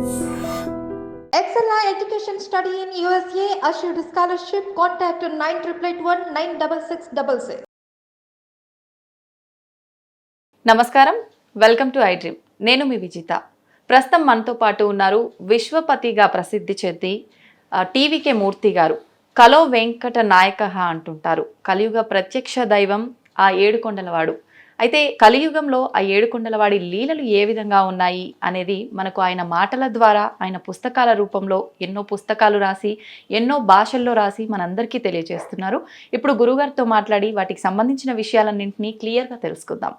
Excella Education Study in USA assured scholarship. Contact 9881 నమస్కారం, welcome to I dream. నేను మీ విజిత. ప్రస్తుతం మనతో పాటు ఉన్నారు విశ్వపతిగా ప్రసిద్ధి చెంది టీవీకే మూర్తి గారు. కలో వెంకట నాయక అంటుంటారు. కలియుగ ప్రత్యక్ష దైవం ఆ ఏడుకొండలవాడు. అయితే కలియుగంలో ఆ ఏడుకొండలవాడి లీలలు ఏ విధంగా ఉన్నాయి అనేది మనకు ఆయన మాటల ద్వారా, ఆయన పుస్తకాల రూపంలో ఎన్నో పుస్తకాలు రాసి ఎన్నో భాషల్లో రాసి మనందరికీ తెలియజేస్తున్నారు. ఇప్పుడు గురుగారితో మాట్లాడి వాటికి సంబంధించిన విషయాలన్నింటినీ క్లియర్గా తెలుసుకుందాం.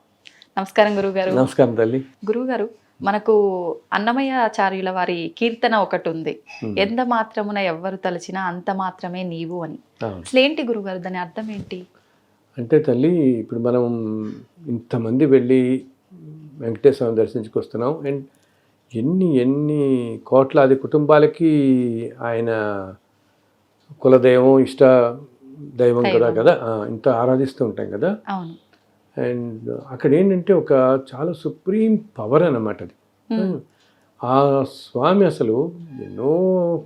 నమస్కారం గురుగారు. నమస్కారం తల్లి. గురుగారు, మనకు అన్నమయ్యాచార్యుల వారి కీర్తన ఒకటి ఉంది, ఎంత మాత్రమున ఎవ్వరు తలచినా అంత మాత్రమే నీవు అని. అసలు ఏంటి గురుగారు, దాని అర్థం ఏంటి? అంటే తల్లి, ఇప్పుడు మనం ఇంతమంది వెళ్ళి వెంకటేశ్వరం దర్శించుకొస్తున్నాం. అండ్ ఎన్ని కోట్లాది కుటుంబాలకి ఆయన కులదైవం, ఇష్ట దైవం కదా ఇంత ఆరాధిస్తూ ఉంటాం కదా. అవును. అండ్ అక్కడ ఏంటంటే ఒక చాలా సుప్రీం పవర్ అన్నమాట అది. ఆ స్వామి అసలు ఎన్నో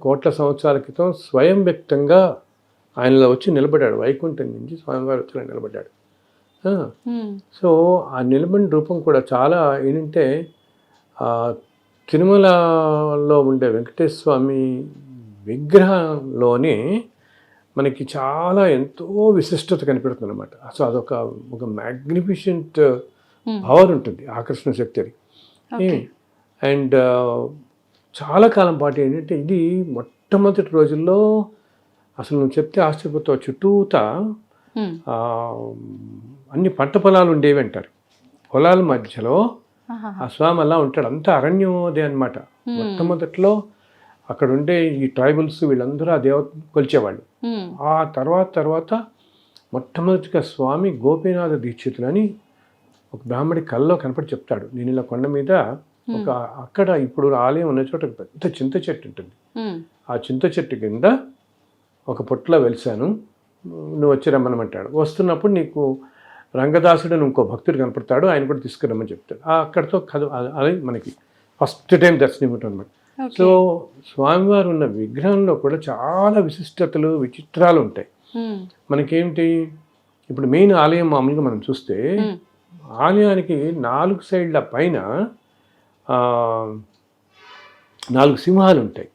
కోట్ల సంవత్సరాల క్రితం స్వయం వ్యక్తంగా ఆయనలో వచ్చి నిలబడ్డాడు. వైకుంఠం నుంచి స్వామివారు వచ్చి నిలబడ్డాడు. సో ఆ నిలబడిన రూపం కూడా చాలా ఏంటంటే తిరుమలలో ఉండే వెంకటేశ్వర స్వామి విగ్రహంలోనే మనకి చాలా ఎంతో విశిష్టత కనిపెడుతుంది అనమాట. అసలు అదొక మ్యాగ్నిఫిషెంట్ పవర్ ఉంటుంది, ఆకర్షణ శక్తి అది. అండ్ చాలా కాలం పాటు ఏంటంటే ఇది మొట్టమొదటి రోజుల్లో అసలు నువ్వు చెప్తే ఆశ్చర్యపోతావు, చుట్టూతా అన్ని పంట పొలాలు ఉండేవి అంటారు. పొలాల మధ్యలో ఆ స్వామి అలా ఉంటాడు. అంతా అరణ్యోదే అనమాట. మొట్టమొదట్లో అక్కడ ఉండే ఈ ట్రైబల్స్ వీళ్ళందరూ ఆ దేవతను కొలిచేవాళ్ళు. ఆ తర్వాత మొట్టమొదటిగా స్వామి గోపీనాథ దీక్షితులని ఒక బ్రాహ్మడి కల్లో కనపడి చెప్తాడు. నేను ఇలా కొండ మీద అక్కడ ఇప్పుడు ఆలయం ఉన్న చోట పెద్ద చింత చెట్టు ఉంటుంది. ఆ చింత చెట్టు కింద ఒక పొట్టులో వెలిసాను, నువ్వు వచ్చి రమ్మనమంటాడు. వస్తున్నప్పుడు నీకు రంగదాసుడు ఇంకో భక్తుడు కనపడతాడు, ఆయన కూడా తీసుకురమ్మని చెప్తాడు. అక్కడితో కథ అది మనకి ఫస్ట్ టైం దర్శనం ఉంటుంది అనమాట. సో స్వామివారు ఉన్న విగ్రహంలో కూడా చాలా విశిష్టతలు, విచిత్రాలు ఉంటాయి. మనకేమిటి, ఇప్పుడు మెయిన్ ఆలయం మామూలుగా మనం చూస్తే ఆలయానికి 4 సైడ్ల పైన 4 సింహాలు ఉంటాయి.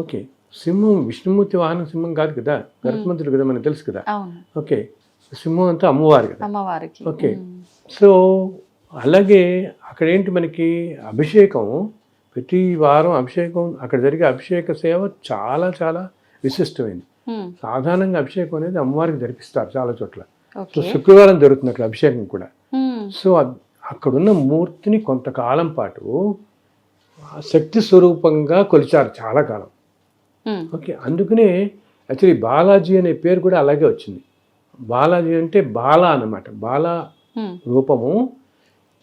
ఓకే, సింహం విష్ణుమూర్తి వాహనం సింహం కాదు కదా, గరుత్మంతుడు కదా, మనకు తెలుసు కదా. ఓకే, సింహం అంతా అమ్మవారు కదా. ఓకే, సో అలాగే అక్కడ ఏంటి మనకి అభిషేకం, ప్రతి వారం అభిషేకం, అక్కడ జరిగే అభిషేక సేవ చాలా చాలా విశిష్టమైంది. సాధారణంగా అభిషేకం అనేది అమ్మవారికి జరిపిస్తారు చాలా చోట్ల. సో శుక్రవారం జరుగుతుంది అక్కడ అభిషేకం కూడా. సో అక్కడున్న మూర్తిని కొంతకాలం పాటు శక్తి స్వరూపంగా కొలిచారు చాలా కాలం. ఓకే, అందుకనే యాక్చువల్లీ బాలాజీ అనే పేరు కూడా అలాగే వచ్చింది. బాలాజీ అంటే బాలా అన్నమాట, బాలా రూపము.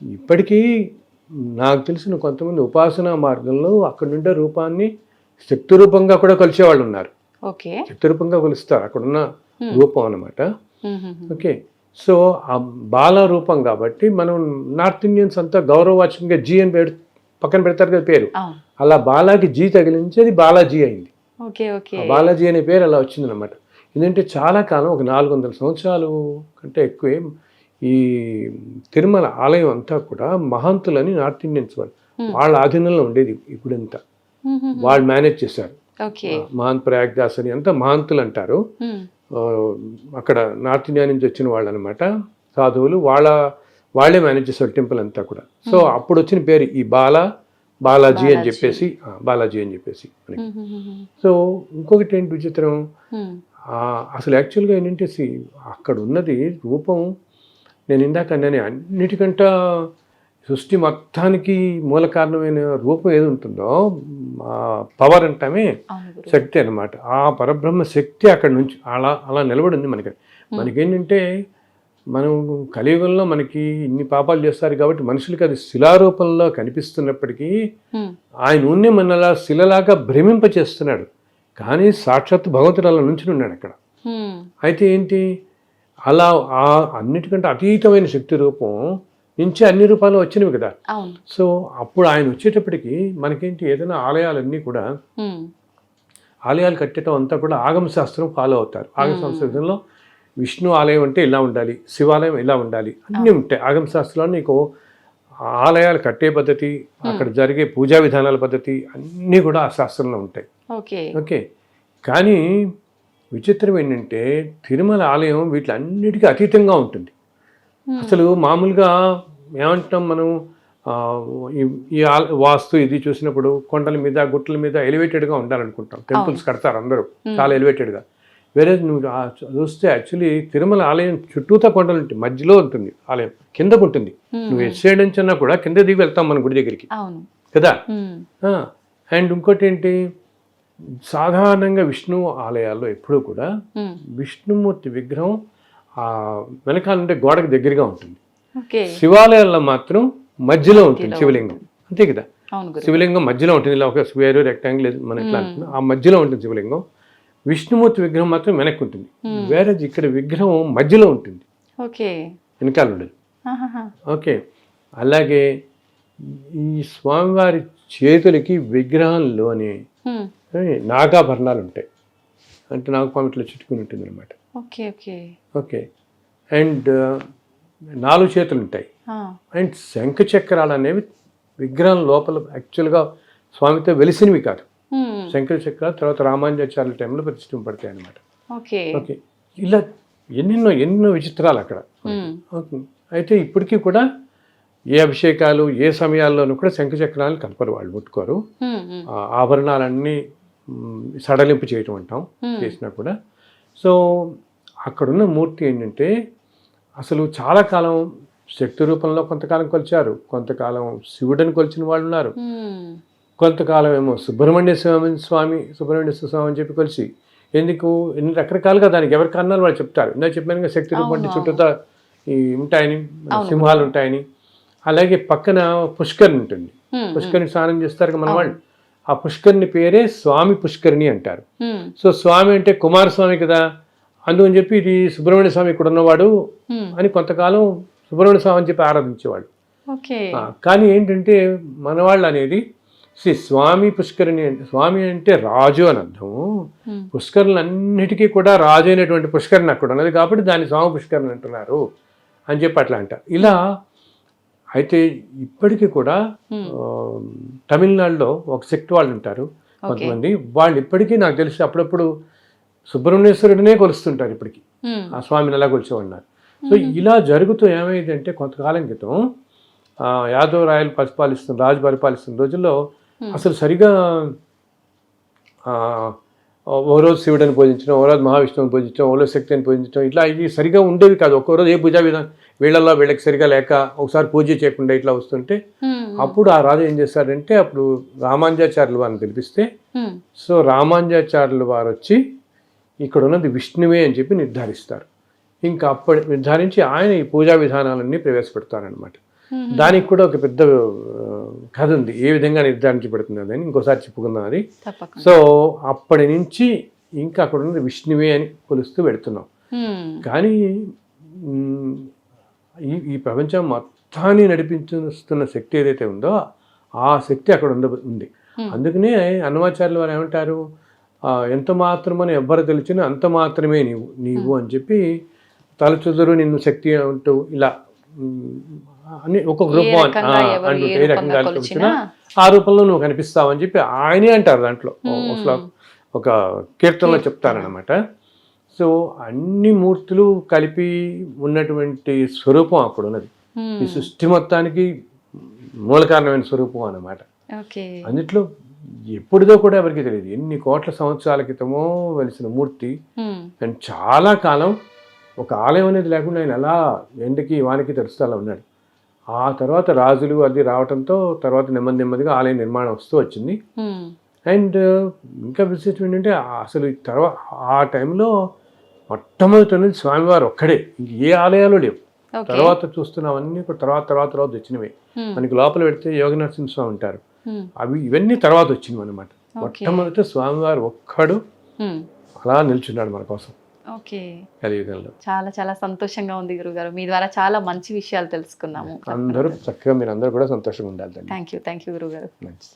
ఇప్పటికీ నాకు తెలిసిన కొంతమంది ఉపాసనా మార్గంలో అక్కడ ఉండే రూపాన్ని శక్తి రూపంగా కూడా కొలిచేవాళ్ళు ఉన్నారు. శక్తి రూపంగా కొలుస్తారు అక్కడున్న రూపం అన్నమాట. ఓకే, సో ఆ బాలా రూపం కాబట్టి మనం నార్త్ ఇండియన్స్ అంతా గౌరవవాచకంగా జీ అని పక్కన పెడతారు కదా పేరు. అలా బాలాకి జీ తగిలించి అది బాలాజీ అయింది. బాలాజీ అనే పేరు అలా వచ్చింది అనమాట. ఎందుకంటే చాలా కాలం, ఒక 400 సంవత్సరాలు కంటే ఎక్కువే ఈ తిరుమల ఆలయం అంతా కూడా మహంతులని నార్త్ ఇండియన్స్ వాళ్ళ ఆధీనంలో ఉండేది. ఇప్పుడంతా వాళ్ళు మేనేజ్ చేశారు. మహంత్ ప్రయాగ్దాస్ అని అంతా మహంతులు అంటారు. అక్కడ నార్త్ ఇండియా నుంచి వచ్చిన వాళ్ళు అనమాట, సాధువులు. వాళ్ళే మేనేజ్ చేశారు టెంపుల్ అంతా కూడా. సో అప్పుడు వచ్చిన పేరు ఈ బాలాజీ అని చెప్పేసి, బాలాజీ అని చెప్పేసి మనకి. సో ఇంకొకటి ఏంటి విచిత్రం, అసలు యాక్చువల్గా ఏంటంటే అక్కడ ఉన్నది రూపం, నేను ఇందాక అన్నిటికంటే సృష్టి మొత్తానికి మూల కారణమైన రూపం ఏది ఉంటుందో పవర్ అంటామే శక్తి అనమాట. ఆ పరబ్రహ్మ శక్తి అక్కడ నుంచి అలా నిలబడి ఉంది మనకి. మనకేంటంటే మనం కలియుగంలో మనకి ఇన్ని పాపాలు చేస్తారు కాబట్టి మనుషులకి అది శిలారూపంలో కనిపిస్తున్నప్పటికీ ఆయన ఉన్నే మనలా శిలలాగా భ్రమింపచేస్తున్నాడు. కానీ సాక్షాత్ భగవంతుడు అలా నుంచి ఉన్నాడు అక్కడ. అయితే ఏంటి, అలా ఆ అన్నిటికంటే అతీతమైన శక్తి రూపం నుంచి అన్ని రూపాలు వచ్చినవి కదా. అవును. సో అప్పుడు ఆయన వచ్చేటప్పటికి మనకేంటి ఏదైనా ఆలయాలన్నీ కూడా ఆలయాలు కట్టడం అంతా కూడా ఆగమ శాస్త్రం ఫాలో అవుతారు. ఆగమ శాస్త్రంలో విష్ణు ఆలయం అంటే ఇలా ఉండాలి, శివాలయం ఇలా ఉండాలి, అన్నీ ఉంటాయి ఆగమ శాస్త్రంలో. నీకు ఆలయాలు కట్టే పద్ధతి, అక్కడ జరిగే పూజా విధానాల పద్ధతి అన్నీ కూడా ఆ శాస్త్రంలో ఉంటాయి. ఓకే. కానీ విచిత్రం ఏంటంటే తిరుమల ఆలయం వీటిలన్నిటికీ అతీతంగా ఉంటుంది. అసలు మామూలుగా ఏమంటాం మనం, ఈ వాస్తు ఇది చూసినప్పుడు కొండల మీద గుట్టల మీద ఎలివేటెడ్గా ఉండాలనుకుంటాం. టెంపుల్స్ కడతారు అందరూ చాలా ఎలివేటెడ్గా. వేరే నువ్వు చూస్తే యాక్చువల్లీ తిరుమల ఆలయం చుట్టూతా కొండలు ఉంటాయి, మధ్యలో ఉంటుంది ఆలయం, కిందకు ఉంటుంది. నువ్వు ఎట్ సైడ్ నుంచి అన్నా కూడా కింద దిగి వెళ్తాం మన గుడి దగ్గరికి కదా. అండ్ ఇంకోటి ఏంటి, సాధారణంగా విష్ణు ఆలయాల్లో ఎప్పుడూ కూడా విష్ణుమూర్తి విగ్రహం వెనకాలంటే గోడకు దగ్గరగా ఉంటుంది. శివాలయాల్లో మాత్రం మధ్యలో ఉంటుంది శివలింగం, అంతే కదా. శివలింగం మధ్యలో ఉంటుంది, ఇలా ఒక స్క్వేర్ రెక్టాంగిల్ మన ఎట్లా అనుకున్నా ఆ మధ్యలో ఉంటుంది శివలింగం. విష్ణుమూర్తి విగ్రహం మాత్రం వెనక్కి ఉంటుంది. వేరే ఇక్కడ విగ్రహం మధ్యలో ఉంటుంది, వెనకాల ఉండదు. ఓకే. అలాగే ఈ స్వామివారి చేతులకి విగ్రహంలోనే నాగాభరణాలు ఉంటాయి, అంటే నాగపాము ఇట్లా చుట్టుకుని ఉంటుంది అనమాట. ఓకే. అండ్ 4 చేతులు ఉంటాయి. అండ్ శంఖ చక్రాలు అనేవి విగ్రహం లోపల యాక్చువల్గా స్వామితో వెలిసినవి కాదు. శంఖ చక్రాలు తర్వాత రామానుజాచార్యుల టైంలో ప్రతిష్ఠింపబడతాయి అనమాట. ఓకే. ఇలా ఎన్నెన్నో విచిత్రాలు అక్కడ. అయితే ఇప్పటికీ కూడా ఏ అభిషేకాలు ఏ సమయాల్లోనూ కూడా శంఖ చక్రాలు కలపరు, వాళ్ళు ముట్టుకోరు. ఆభరణాలన్నీ సడలింపు చేయటం అంటాం చేసినా కూడా. సో అక్కడున్న మూర్తి ఏంటంటే అసలు చాలా కాలం శక్తి రూపంలో కొంతకాలం కొలిచారు, కొంతకాలం శివుడిని కొలిచిన వాళ్ళు ఉన్నారు, కొంతకాలం ఏమో సుబ్రహ్మణ్య స్వామి అని చెప్పి కొలిసి, ఎందుకు ఎన్ని రకరకాలుగా దానికి ఎవరికి అన్నారు వాళ్ళు చెప్తారు. ఇందాక చెప్పాను కదా, శక్తి రూపం అంటే చుట్టూతా ఈ ఉంటాయని, సింహాలు ఉంటాయని. అలాగే పక్కన పుష్కరిణి ఉంటుంది, పుష్కరిణి స్నానం చేస్తారు మన వాళ్ళు. ఆ పుష్కరిణి పేరే స్వామి పుష్కరిణి అంటారు. సో స్వామి అంటే కుమారస్వామి కదా, అందుకని చెప్పి ఇది సుబ్రహ్మణ్య స్వామి ఇక్కడ ఉన్నవాడు అని కొంతకాలం సుబ్రహ్మణ్య స్వామి అని చెప్పి ఆరాధించేవాళ్ళు. కానీ ఏంటంటే మనవాళ్ళు అనేది స్వామి పుష్కరిణి అంటే, స్వామి అంటే రాజు అని అర్థము. పుష్కరులన్నిటికీ కూడా రాజు అయినటువంటి పుష్కరిణి అక్కడ ఉన్నది కాబట్టి దాన్ని స్వామి పుష్కరిణి అంటున్నారు అని చెప్పి అట్లా అంటారు. ఇలా అయితే ఇప్పటికీ కూడా తమిళనాడులో ఒక శక్తి వాళ్ళు ఉంటారు కొంతమంది, వాళ్ళు ఇప్పటికీ నాకు తెలిసి అప్పుడప్పుడు సుబ్రహ్మణ్యేశ్వరుడినే కొలుస్తుంటారు ఇప్పటికీ, ఆ స్వామిని ఎలా కొలిచేవాళ్ళన్నారు. సో ఇలా జరుగుతూ ఏమైందంటే కొంతకాలం క్రితం యాదవ్ రాయలు రాజు పరిపాలిస్తున్న రోజుల్లో అసలు సరిగా ఓ రోజు శివుడిని పూజించడం, ఓ రోజు మహావిష్ణువుని పూజించడం, ఓ రోజు శక్తిని పూజించడం, ఇట్లా ఇది సరిగా ఉండేవి కాదు. ఒక్కో రోజు ఏ పూజా విధానం వీళ్ళకి సరిగా లేక ఒకసారి పూజ చేయకుండా ఇట్లా వస్తుంటే అప్పుడు ఆ రాజు ఏం చేశారంటే, అప్పుడు రామానుజాచార్యులు వారిని పిలిపిస్తే, సో రామానుజాచార్యులు వారు వచ్చి ఇక్కడ ఉన్నది విష్ణువే అని చెప్పి నిర్ధారిస్తారు. ఇంకా అప్పటి నిర్ధారించి ఆయన ఈ పూజా విధానాలన్నీ ప్రవేశపెడతారనమాట. దానికి కూడా ఒక పెద్ద కథ ఉంది, ఏ విధంగా నిర్ధారించబడుతుంది అని ఇంకోసారి చెప్పుకుందాం అది. సో అప్పటి నుంచి ఇంకా అక్కడ ఉన్నది విష్ణువే అని కొలుస్తూ పెడుతున్నాం. కానీ ఈ ప్రపంచం మొత్తాన్ని నడిపించుస్తున్న శక్తి ఏదైతే ఉందో ఆ శక్తి అక్కడ ఉంది. అందుకనే అన్నమాచార్యులు వారు ఏమంటారు, ఎంత మాత్రమని ఎవ్వరు తెలిసినా అంత మాత్రమే నీవు అని చెప్పి, తలచుదురు నిన్ను శక్తి అంటూ ఇలా అని ఒక్కొక్క రూపం అంటూ ఏ రకంగా వచ్చినా ఆ రూపంలో నువ్వు కనిపిస్తావు అని చెప్పి ఆయనే అంటారు. దాంట్లో ఒక కీర్తనలో చెప్తారనమాట. సో అన్ని మూర్తులు కలిపి ఉన్నటువంటి స్వరూపం అక్కడ ఉన్నది. ఈ సృష్టి మొత్తానికి మూల కారణమైన స్వరూపం అన్నమాట. అన్నిట్లో ఎప్పుడుదో కూడా ఎవరికి తెలియదు, ఎన్ని కోట్ల సంవత్సరాల క్రితమో వెలిసిన మూర్తి. అండ్ చాలా కాలం ఒక ఆలయం అనేది లేకుండా ఆయన అలా ఎండకి వానికి తెరుస్తూ అలా ఉన్నాడు. ఆ తర్వాత రాజులు అది రావడంతో తర్వాత నెమ్మదిగా ఆలయ నిర్మాణం వస్తూ వచ్చింది. అండ్ ఇంకా విశేషం ఏంటంటే అసలు తర్వాత ఆ టైంలో మొట్టమొదటి అనేది స్వామివారు ఒక్కడే, ఇంక ఏ ఆలయాలు లేవు. తర్వాత చూస్తున్నామన్నీ కూడా తర్వాత వచ్చినవే. మనకి లోపల పెడితే యోగ నరసింహస్వామి ఉంటారు, ఇవన్నీ తర్వాత వచ్చింది అనమాట. మొట్టమొదటి స్వామివారు ఒక్కడు అలా నిల్చున్నాడు మన కోసం. ఓకే, కలియుగంలో. చాలా చాలా సంతోషంగా ఉంది గురుగారు, మీ ద్వారా చాలా మంచి విషయాలు తెలుసుకున్నాము. అందరూ చక్కగా, మీరు అందరూ కూడా సంతోషంగా ఉండాలి. థ్యాంక్ యూ గురుగారు. మంచి